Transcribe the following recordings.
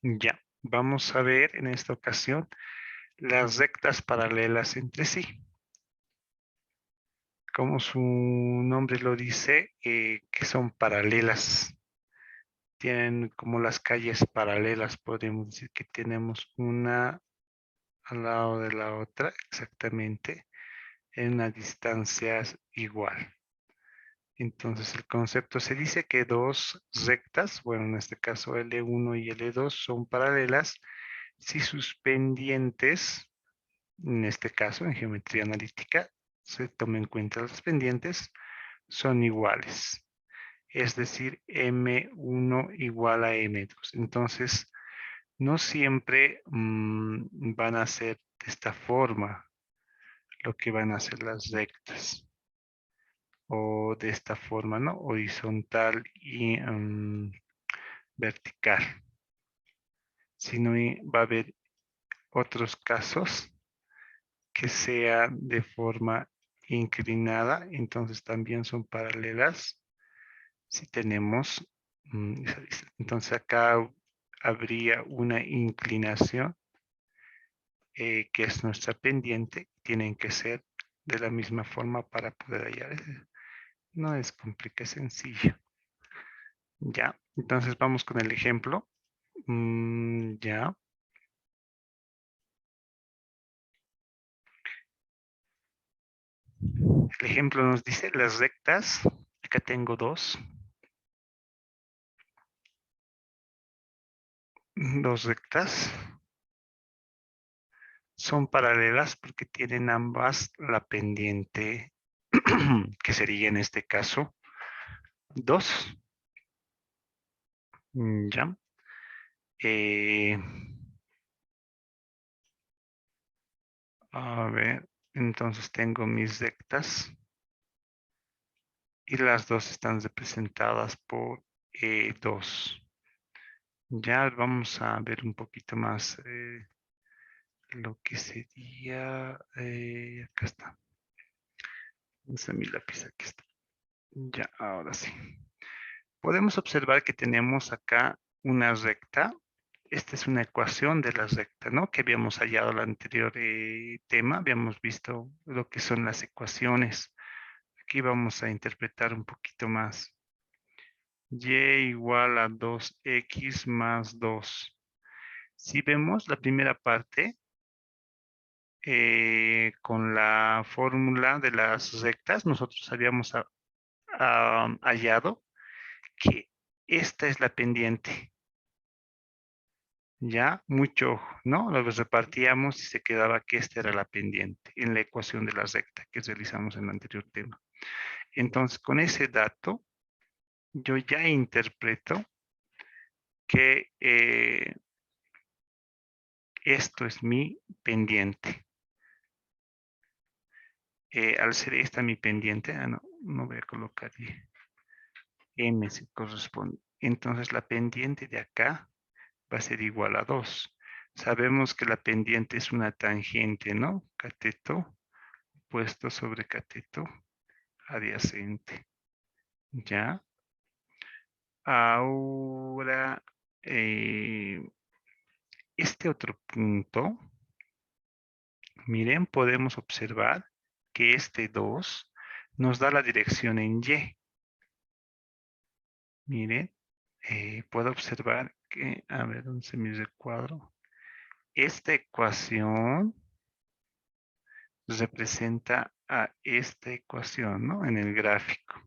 Ya, vamos a ver en esta ocasión las rectas paralelas entre sí. Como su nombre lo dice, que son paralelas. Tienen como las calles paralelas, podemos decir que tenemos una al lado de la otra, exactamente, en una distancia igual. Entonces el concepto se dice que dos rectas, bueno, en este caso L1 y L2 son paralelas si sus pendientes, en este caso en geometría analítica, se toma en cuenta las pendientes, son iguales. Es decir, M1 igual a M2. Entonces, no siempre van a ser de esta forma lo que van a ser las rectas. O de esta forma, ¿no? Horizontal y vertical. Sino va a haber otros casos que sea de forma inclinada, entonces también son paralelas si tenemos entonces acá habría una inclinación que es nuestra pendiente, tienen que ser de la misma forma para poder hallar. No es complicado, es sencillo. Ya, entonces vamos con el ejemplo. Ya. El ejemplo nos dice las rectas. Acá tengo dos rectas. Son paralelas porque tienen ambas la pendiente, que sería en este caso 2. Ya. Eh, a ver, entonces tengo mis rectas y las dos están representadas por 2. Ya vamos a ver un poquito más lo que sería, acá está. Esa mi lápiz, aquí está. Ya, ahora sí. Podemos observar que tenemos acá una recta. Esta es una ecuación de la recta, ¿no? Que habíamos hallado en el anterior tema. Habíamos visto lo que son las ecuaciones. Aquí vamos a interpretar un poquito más. Y igual a 2x más 2. Si vemos la primera parte, con la fórmula de las rectas, nosotros habíamos hallado que esta es la pendiente. Ya, mucho ojo, ¿no? Lo repartíamos y se quedaba que esta era la pendiente en la ecuación de la recta que realizamos en el anterior tema. Entonces, con ese dato, yo ya interpreto que esto es mi pendiente. Al ser esta mi pendiente, no voy a colocar M se corresponde. Entonces, la pendiente de acá va a ser igual a 2. Sabemos que la pendiente es una tangente, ¿no? Cateto puesto sobre cateto adyacente. ¿Ya? Ahora, este otro punto, miren, podemos observar que este 2 nos da la dirección en Y. Miren, puedo observar que, a ver, ¿dónde se me recuadro? Esta ecuación representa a esta ecuación, ¿no? En el gráfico.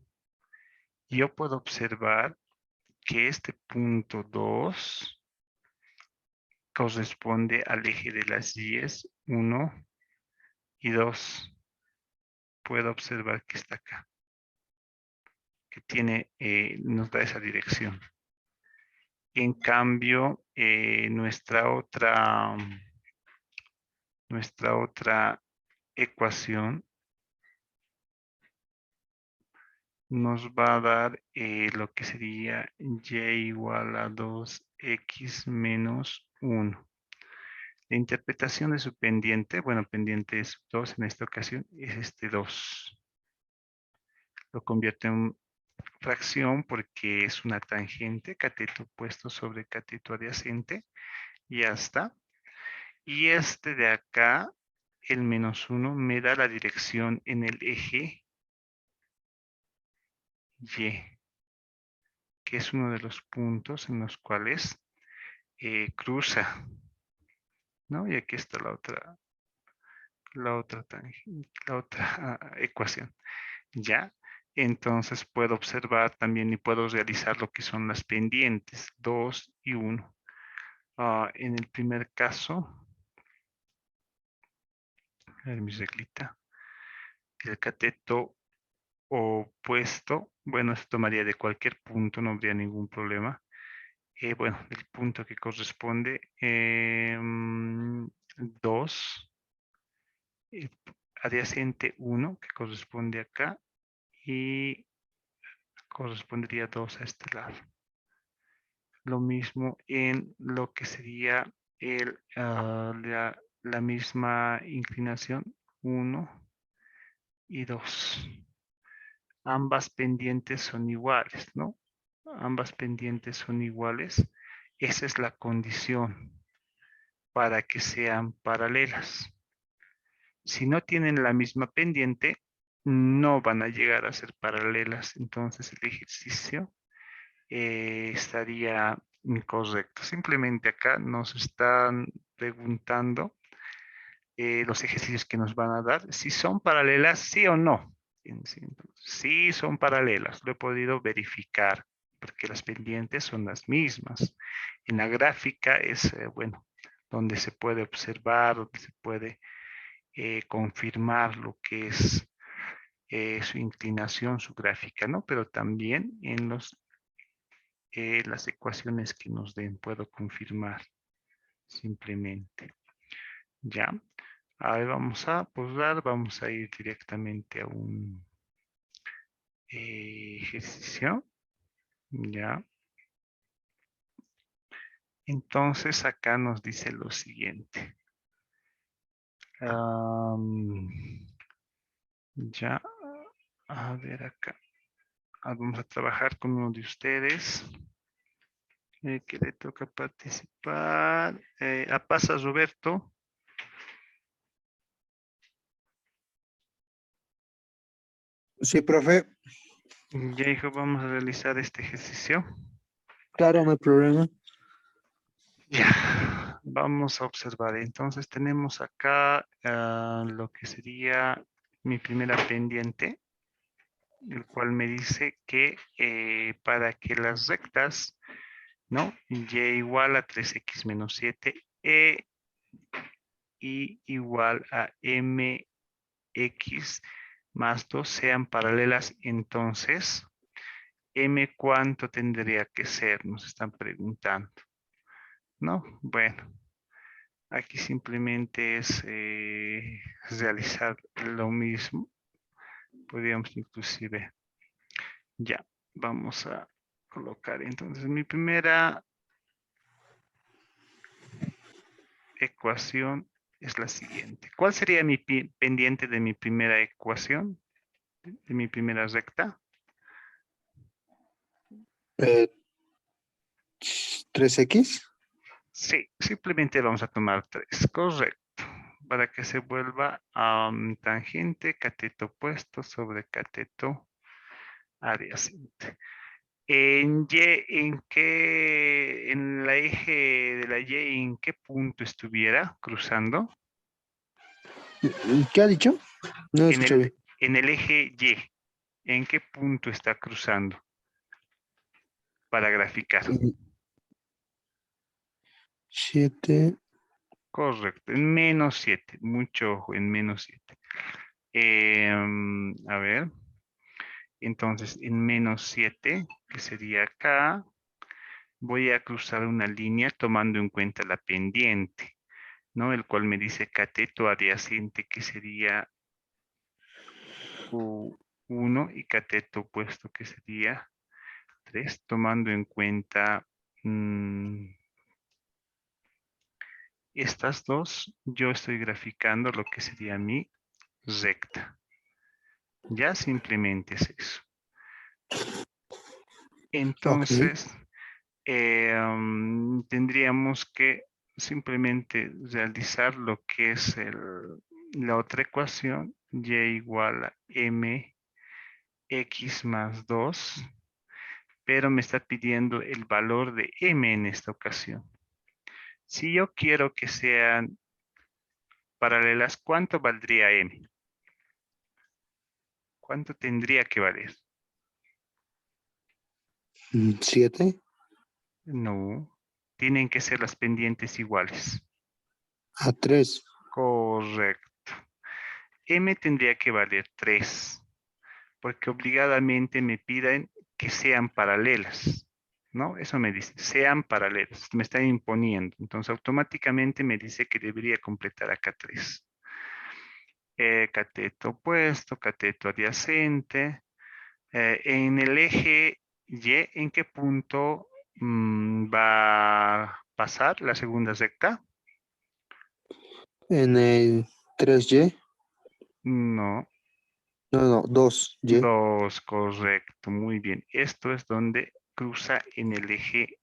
Yo puedo observar que este punto 2 corresponde al eje de las Y's 1 y 2. Puedo observar que está acá, que tiene, nos da esa dirección. En cambio, nuestra otra ecuación nos va a dar lo que sería y igual a 2x menos 1. La interpretación de su pendiente, bueno, pendiente es 2 en esta ocasión, es este 2. Lo convierte fracción porque es una tangente, cateto opuesto sobre cateto adyacente, y ya está. Y este de acá, el -1, me da la dirección en el eje Y, que es uno de los puntos en los cuales cruza, ¿no? Y aquí está la otra ecuación, ¿ya? Entonces puedo observar también y puedo realizar lo que son las pendientes, 2 y 1. En el primer caso, a ver mi reglita, el cateto opuesto, bueno, se tomaría de cualquier punto, no habría ningún problema. Bueno, el punto que corresponde 2, adyacente 1, que corresponde acá, y correspondería 2 a este lado. Lo mismo en lo que sería la misma inclinación, 1 y 2. Ambas pendientes son iguales, ¿no? Ambas pendientes son iguales. Esa es la condición para que sean paralelas. Si no tienen la misma pendiente, no van a llegar a ser paralelas. Entonces el ejercicio estaría incorrecto. Simplemente acá nos están preguntando los ejercicios que nos van a dar, si son paralelas, sí o no. Sí son paralelas, lo he podido verificar, porque las pendientes son las mismas. En la gráfica es, bueno, donde se puede observar, donde se puede confirmar lo que es su inclinación, su gráfica, ¿no? Pero también en las ecuaciones que nos den puedo confirmar simplemente. ¿Ya? Ahí vamos a pausar, vamos a ir directamente a un ejercicio. ¿Ya? Entonces acá nos dice lo siguiente. Ya, a ver acá. Vamos a trabajar con uno de ustedes que le toca participar. A pasa Roberto. Sí, profe. Ya hijo, vamos a realizar este ejercicio. Claro, no hay problema. Ya, vamos a observar. Entonces tenemos acá lo que sería mi primera pendiente, el cual me dice que para que las rectas, ¿no? Y igual a 3x menos 7, y igual a mx más 2 sean paralelas, entonces, m ¿cuánto tendría que ser? Nos están preguntando, ¿no? Bueno. Aquí simplemente es realizar lo mismo. Podríamos inclusive, ya, vamos a colocar entonces mi primera ecuación es la siguiente. ¿Cuál sería mi pendiente de mi primera ecuación? De mi primera recta. Eh, 3x. Sí, simplemente vamos a tomar 3, correcto. Para que se vuelva a tangente, cateto opuesto sobre cateto adyacente. En la eje de la Y, ¿en qué punto estuviera cruzando? ¿Qué ha dicho? No En escuché el, bien. en el eje Y, ¿en qué punto está cruzando para graficar? 7. Correcto, en -7, mucho ojo, en -7. A ver, entonces en -7, que sería acá, voy a cruzar una línea tomando en cuenta la pendiente, ¿no? El cual me dice cateto adyacente, que sería Q1 y cateto opuesto, que sería 3, tomando en cuenta estas dos, yo estoy graficando lo que sería mi recta. Ya simplemente es eso. Entonces, tendríamos que simplemente realizar lo que es la otra ecuación, y igual a mx más 2, pero me está pidiendo el valor de m en esta ocasión. Si yo quiero que sean paralelas, ¿cuánto valdría m? ¿Cuánto tendría que valer? 7 No, tienen que ser las pendientes iguales. a 3. Correcto. M tendría que valer 3, porque obligadamente me piden que sean paralelas, ¿no? Eso me dice, sean paralelas, me está imponiendo. Entonces automáticamente me dice que debería completar acá 3. Cateto opuesto, cateto adyacente. En el eje Y, ¿en qué punto va a pasar la segunda recta? En el 3Y. No, No, no, 2Y. 2, correcto, muy bien. Esto es donde cruza en el eje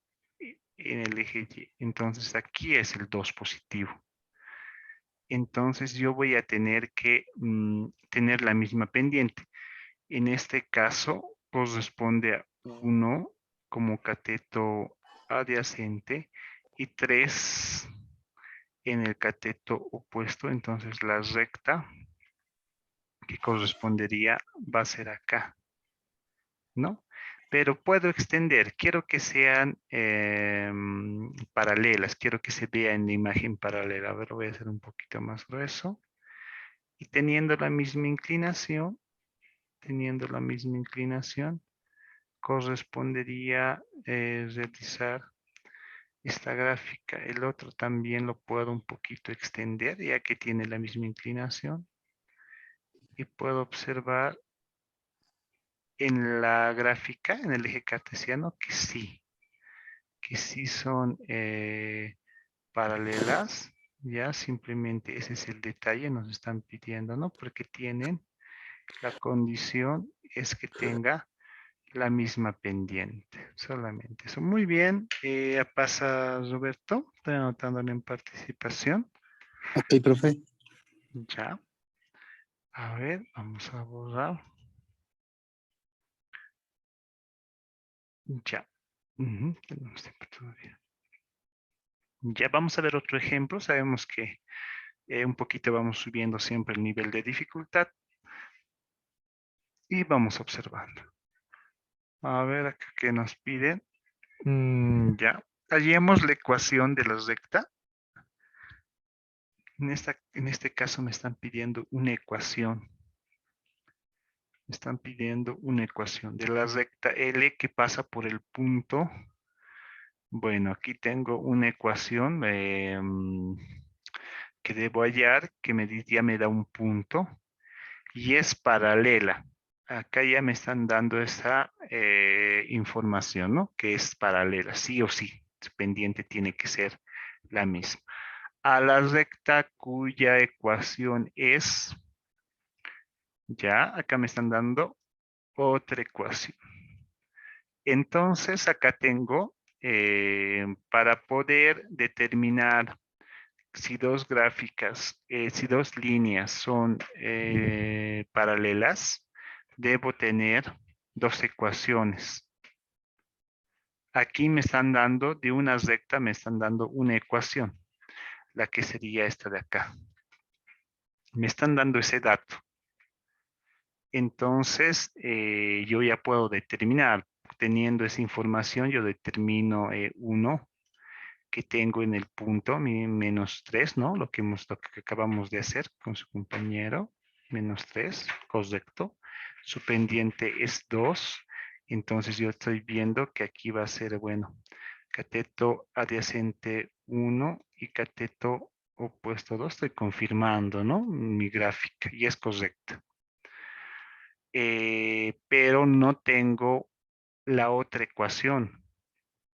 Y. Entonces aquí es el 2 positivo. Entonces yo voy a tener que tener la misma pendiente. En este caso corresponde a 1 como cateto adyacente y 3 en el cateto opuesto. Entonces la recta que correspondería va a ser acá, ¿no? Pero puedo extender, quiero que sean paralelas, quiero que se vea en la imagen paralela. A ver, lo voy a hacer un poquito más grueso. Y teniendo la misma inclinación, correspondería realizar esta gráfica. El otro también lo puedo un poquito extender, ya que tiene la misma inclinación. Y puedo observar en la gráfica, en el eje cartesiano, que sí son paralelas. Ya simplemente ese es el detalle, nos están pidiendo, ¿no? Porque tienen, la condición es que tenga la misma pendiente, solamente eso. Muy bien, pasa Roberto, estoy anotando en participación. Ok, profe. Ya, a ver, vamos a borrar. Ya, tenemos tiempo todavía. Ya vamos a ver otro ejemplo, sabemos que un poquito vamos subiendo siempre el nivel de dificultad y vamos observando. A ver acá qué nos piden. Ya, hallemos la ecuación de la recta. En este caso me están pidiendo una ecuación. Me están pidiendo una ecuación de la recta L que pasa por el punto. Bueno, aquí tengo una ecuación que debo hallar, que ya me da un punto y es paralela. Acá ya me están dando esa información, ¿no? Que es paralela, sí o sí. Su pendiente tiene que ser la misma. A la recta cuya ecuación es, ya, acá me están dando otra ecuación. Entonces, acá tengo, para poder determinar si dos gráficas, si dos líneas son paralelas, debo tener dos ecuaciones. Aquí me están dando, de una recta me están dando una ecuación, la que sería esta de acá. Me están dando ese dato. Entonces, yo ya puedo determinar, teniendo esa información, yo determino 1 que tengo en el punto, menos 3, ¿no? Lo que acabamos de hacer con su compañero, menos 3, correcto. Su pendiente es 2, entonces yo estoy viendo que aquí va a ser, bueno, cateto adyacente 1 y cateto opuesto 2, estoy confirmando, ¿no? Mi gráfica, y es correcta. Pero no tengo la otra ecuación.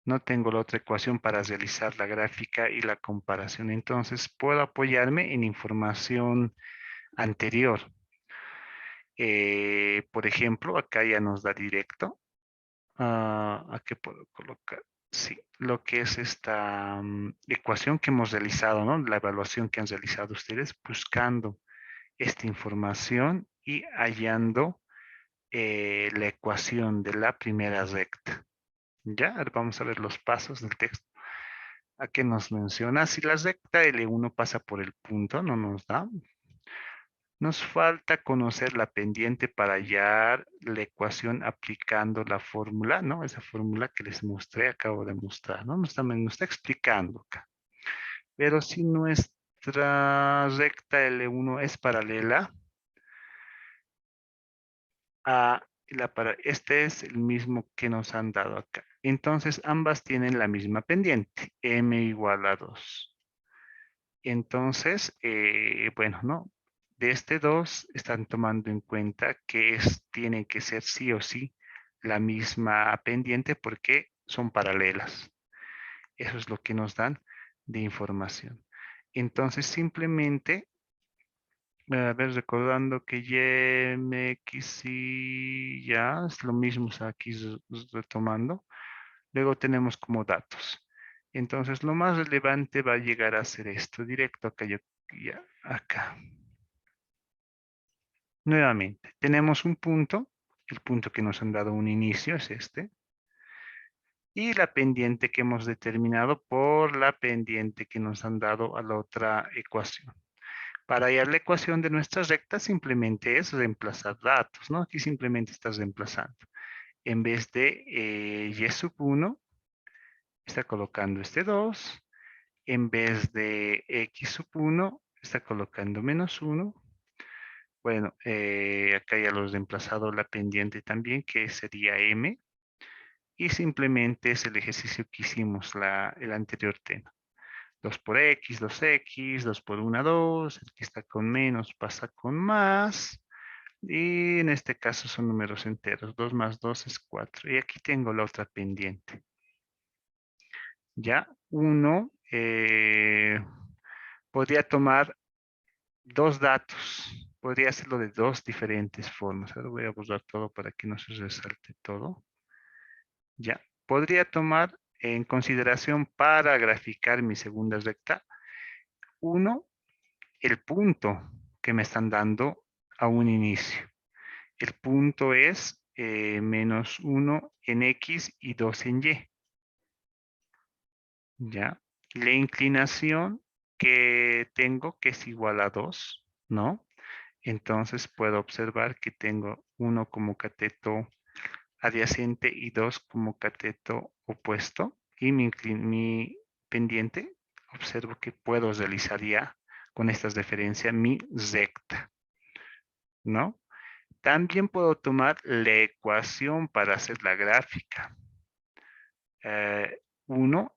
No tengo la otra ecuación para realizar la gráfica y la comparación. Entonces, puedo apoyarme en información anterior. Por ejemplo, acá ya nos da directo. ¿A qué puedo colocar? Sí, lo que es esta ecuación que hemos realizado, ¿no? La evaluación que han realizado ustedes buscando esta información y hallando la ecuación de la primera recta. Ya, ahora vamos a ver los pasos del texto. ¿A qué nos menciona? Si la recta L1 pasa por el punto, no nos da. Nos falta conocer la pendiente para hallar la ecuación aplicando la fórmula, ¿no? Esa fórmula que les mostré, acabo de mostrar, ¿no? Nos está explicando acá. Pero si nuestra recta L1 es paralela a este es el mismo que nos han dado acá. Entonces, ambas tienen la misma pendiente, m igual a 2. Entonces, bueno, ¿no? De este 2 están tomando en cuenta que tiene que ser sí o sí la misma pendiente porque son paralelas. Eso es lo que nos dan de información. Entonces, simplemente, a ver, recordando que y mx y ya es lo mismo, o sea, aquí retomando. Luego tenemos como datos. Entonces, lo más relevante va a llegar a ser esto, directo acá, ya, acá. Nuevamente, tenemos un punto, el punto que nos han dado un inicio es este, y la pendiente que hemos determinado por la pendiente que nos han dado a la otra ecuación. Para hallar la ecuación de nuestra recta simplemente es reemplazar datos, ¿no? Aquí simplemente estás reemplazando. En vez de y sub 1, está colocando este 2. En vez de x sub 1, está colocando menos 1. Bueno, acá ya lo he reemplazado la pendiente también, que sería m. Y simplemente es el ejercicio que hicimos el anterior tema. 2 por x, 2x, 2 por 1, 2. El que está con menos pasa con más. Y en este caso son números enteros. 2 más 2 es 4. Y aquí tengo la otra pendiente. Ya, 1 podría tomar dos datos. Podría hacerlo de dos diferentes formas. Ahora voy a borrar todo para que no se resalte todo. Ya. Podría tomar en consideración para graficar mi segunda recta. Uno, el punto que me están dando a un inicio. El punto es menos 1 en X y 2 en Y. ¿Ya? La inclinación que tengo, que es igual a 2, ¿no? Entonces puedo observar que tengo 1 como cateto adyacente y 2 como cateto opuesto. Y mi pendiente, observo que puedo realizar ya con esta referencia mi recta, ¿no? También puedo tomar la ecuación para hacer la gráfica. 1,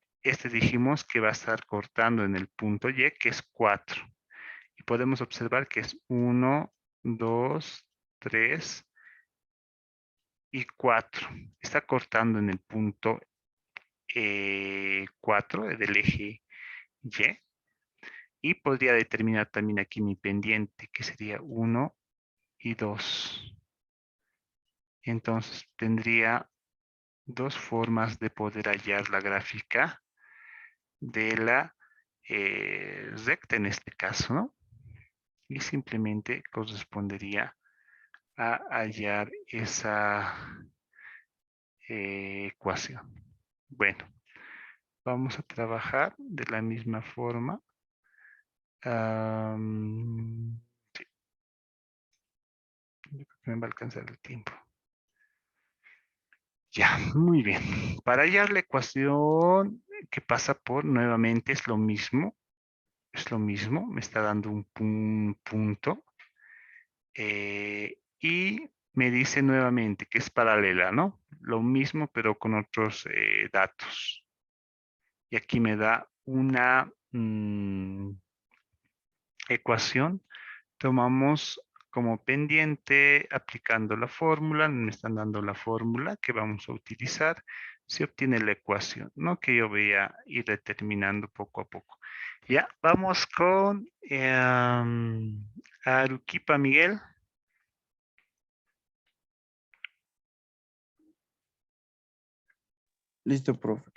dijimos que va a estar cortando en el punto Y, que es 4. Y podemos observar que es 1, 2, 3 y 4. Está cortando en el punto 4 del eje Y. Y podría determinar también aquí mi pendiente, que sería 1 y 2. Entonces tendría dos formas de poder hallar la gráfica de la recta en este caso, ¿no? Y simplemente correspondería a hallar esa ecuación. Bueno, vamos a trabajar de la misma forma. Sí, yo creo que me va a alcanzar el tiempo. Ya, muy bien. Para hallar la ecuación que pasa por, nuevamente es lo mismo. Es lo mismo, me está dando un punto. Y me dice nuevamente que es paralela, ¿no? Lo mismo, pero con otros datos. Y aquí me da una ecuación. Tomamos como pendiente, aplicando la fórmula, me están dando la fórmula que vamos a utilizar. Se obtiene la ecuación, ¿no? Que yo voy a ir determinando poco a poco. Ya, vamos con Aruquipa, Miguel. Listo, profe.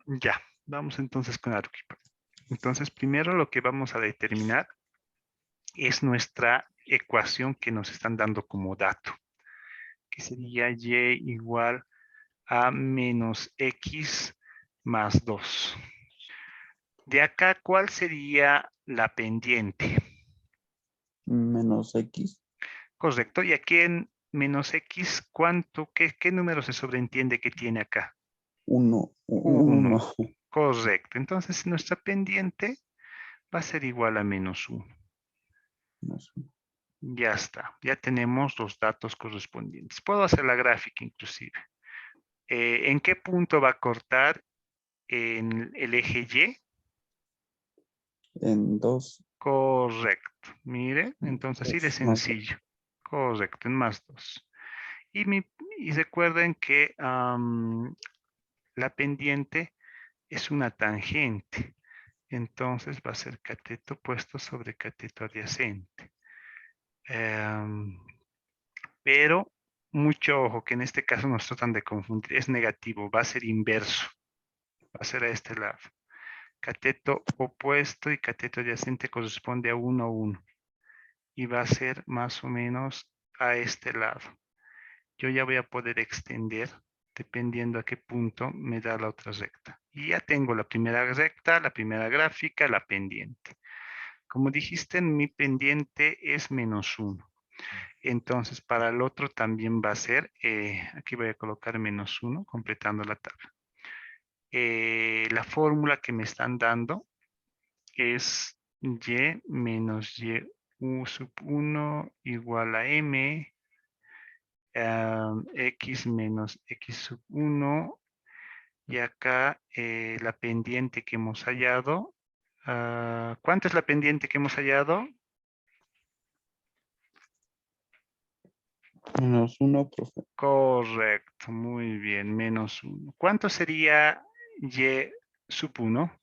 Ya, vamos entonces con Arequipa. Entonces, primero lo que vamos a determinar es nuestra ecuación que nos están dando como dato, que sería y igual a menos x más 2. De acá, ¿cuál sería la pendiente? Menos X. Correcto. Y aquí en menos x, qué número se sobreentiende que tiene acá? 1. 1. 1. Correcto. Entonces, nuestra pendiente va a ser igual a menos 1. Ya está. Ya tenemos los datos correspondientes. Puedo hacer la gráfica inclusive. ¿En qué punto va a cortar en el eje Y? En 2. Correcto. Mire, entonces así de sencillo. Correcto, en más 2. Y recuerden que la pendiente es una tangente. Entonces va a ser cateto puesto sobre cateto adyacente. Pero mucho ojo que en este caso nos tratan de confundir. Es negativo, va a ser inverso. Va a ser a este lado. Cateto opuesto y cateto adyacente corresponde a 1, 1. Y va a ser más o menos a este lado. Yo ya voy a poder extender dependiendo a qué punto me da la otra recta. Y ya tengo la primera recta, la primera gráfica, la pendiente. Como dijiste, mi pendiente es menos 1. Entonces, para el otro también va a ser, aquí voy a colocar menos 1, completando la tabla. La fórmula que me están dando es y menos y u sub 1 igual a m, x menos x sub 1, y acá la pendiente que hemos hallado. ¿Cuánto es la pendiente que hemos hallado? Menos 1, profe. Correcto, muy bien, menos 1. ¿Cuánto sería y sub 1?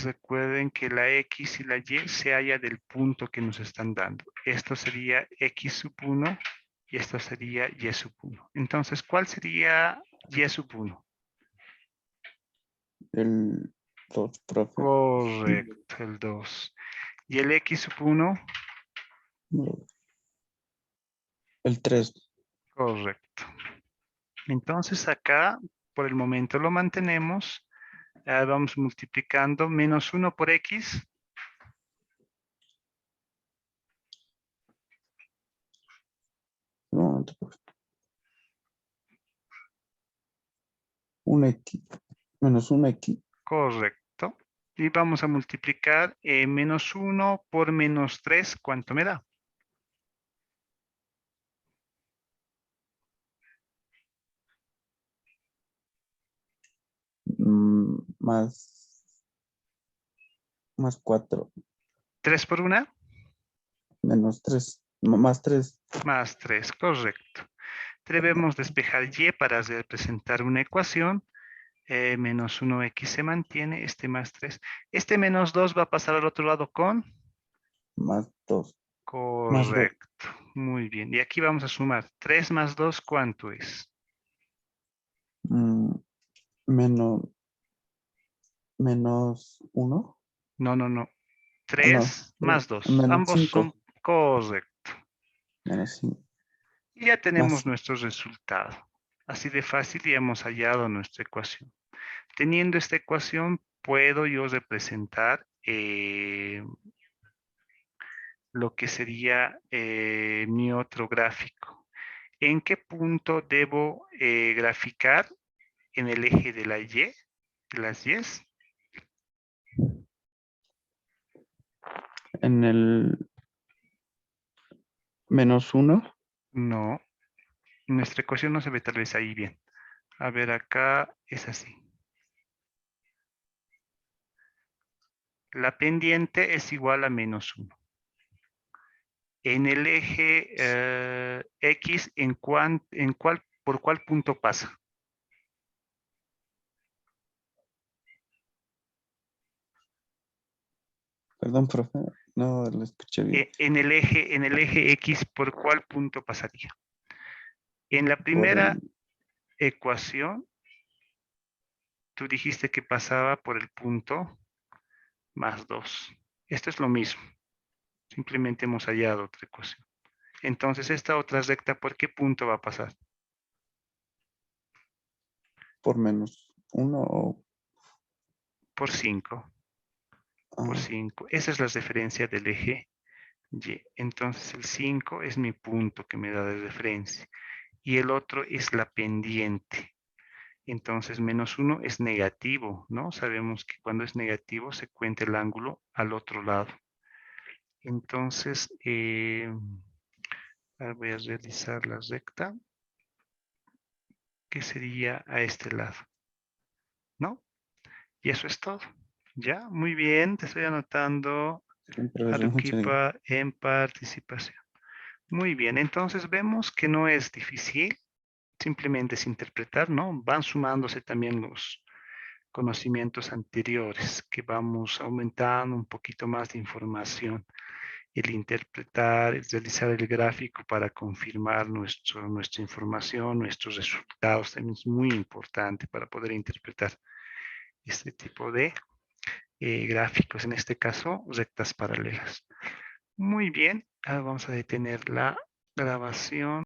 Recuerden que la x y la y se halla del punto que nos están dando. Esto sería x sub 1 y esto sería y sub 1. Entonces, ¿cuál sería y sub 1? El 2, profe. Correcto, el 2. ¿Y el x sub 1? El 3. Correcto. Entonces acá, por el momento lo mantenemos. Vamos multiplicando menos 1 por x. No, profe. 1X. Menos 1X. Correcto. Y vamos a multiplicar menos 1 por menos 3. ¿Cuánto me da? Más 4. 3 por 1. Menos 3. Más 3. Más 3, correcto. Debemos despejar y para representar una ecuación. Menos 1x se mantiene, este más 3. Este menos 2 va a pasar al otro lado con... Más 2. Más 2. Correcto, muy bien. Y aquí vamos a sumar. 3 más 2, ¿cuánto es? Menos 1. No. No. 3 más 2. Menos Ambos 5. son correctos. Menos 5. Y ya tenemos Más. nuestro resultado. Así de fácil ya hemos hallado nuestra ecuación. Teniendo esta ecuación, puedo yo representar lo que sería mi otro gráfico. ¿En qué punto debo graficar en el eje de la Y, de las Y? En el menos 1. No, nuestra ecuación no se ve tal vez ahí bien. A ver, acá es así. La pendiente es igual a menos 1. En el eje X, ¿por cuál punto pasa? Perdón, profe. No, lo escuché bien. En el eje X, ¿por cuál punto pasaría? En la Por primera el, ecuación, tú dijiste que pasaba por el punto más 2. Esto es lo mismo. Simplemente hemos hallado otra ecuación. Entonces, esta otra recta, ¿por qué punto va a pasar? por -1 o... Por 5. Por Ah, 5. Esa es la referencia del eje Y. Entonces, el 5 es mi punto que me da de referencia. Y el otro es la pendiente. Entonces, -1 es negativo, ¿no? Sabemos que cuando es negativo se cuenta el ángulo al otro lado. Entonces, voy a realizar la recta, que sería a este lado, ¿no? Y eso es todo. Ya, muy bien, te estoy anotando, profesor, muchas gracias. Arequipa, en participación. Muy bien, entonces vemos que no es difícil, simplemente es interpretar, ¿no? Van sumándose también los conocimientos anteriores, que vamos aumentando un poquito más de información. El interpretar, el realizar el gráfico para confirmar nuestra información, nuestros resultados, también es muy importante para poder interpretar este tipo de gráficos, en este caso rectas paralelas. Muy bien, ahora vamos a detener la grabación.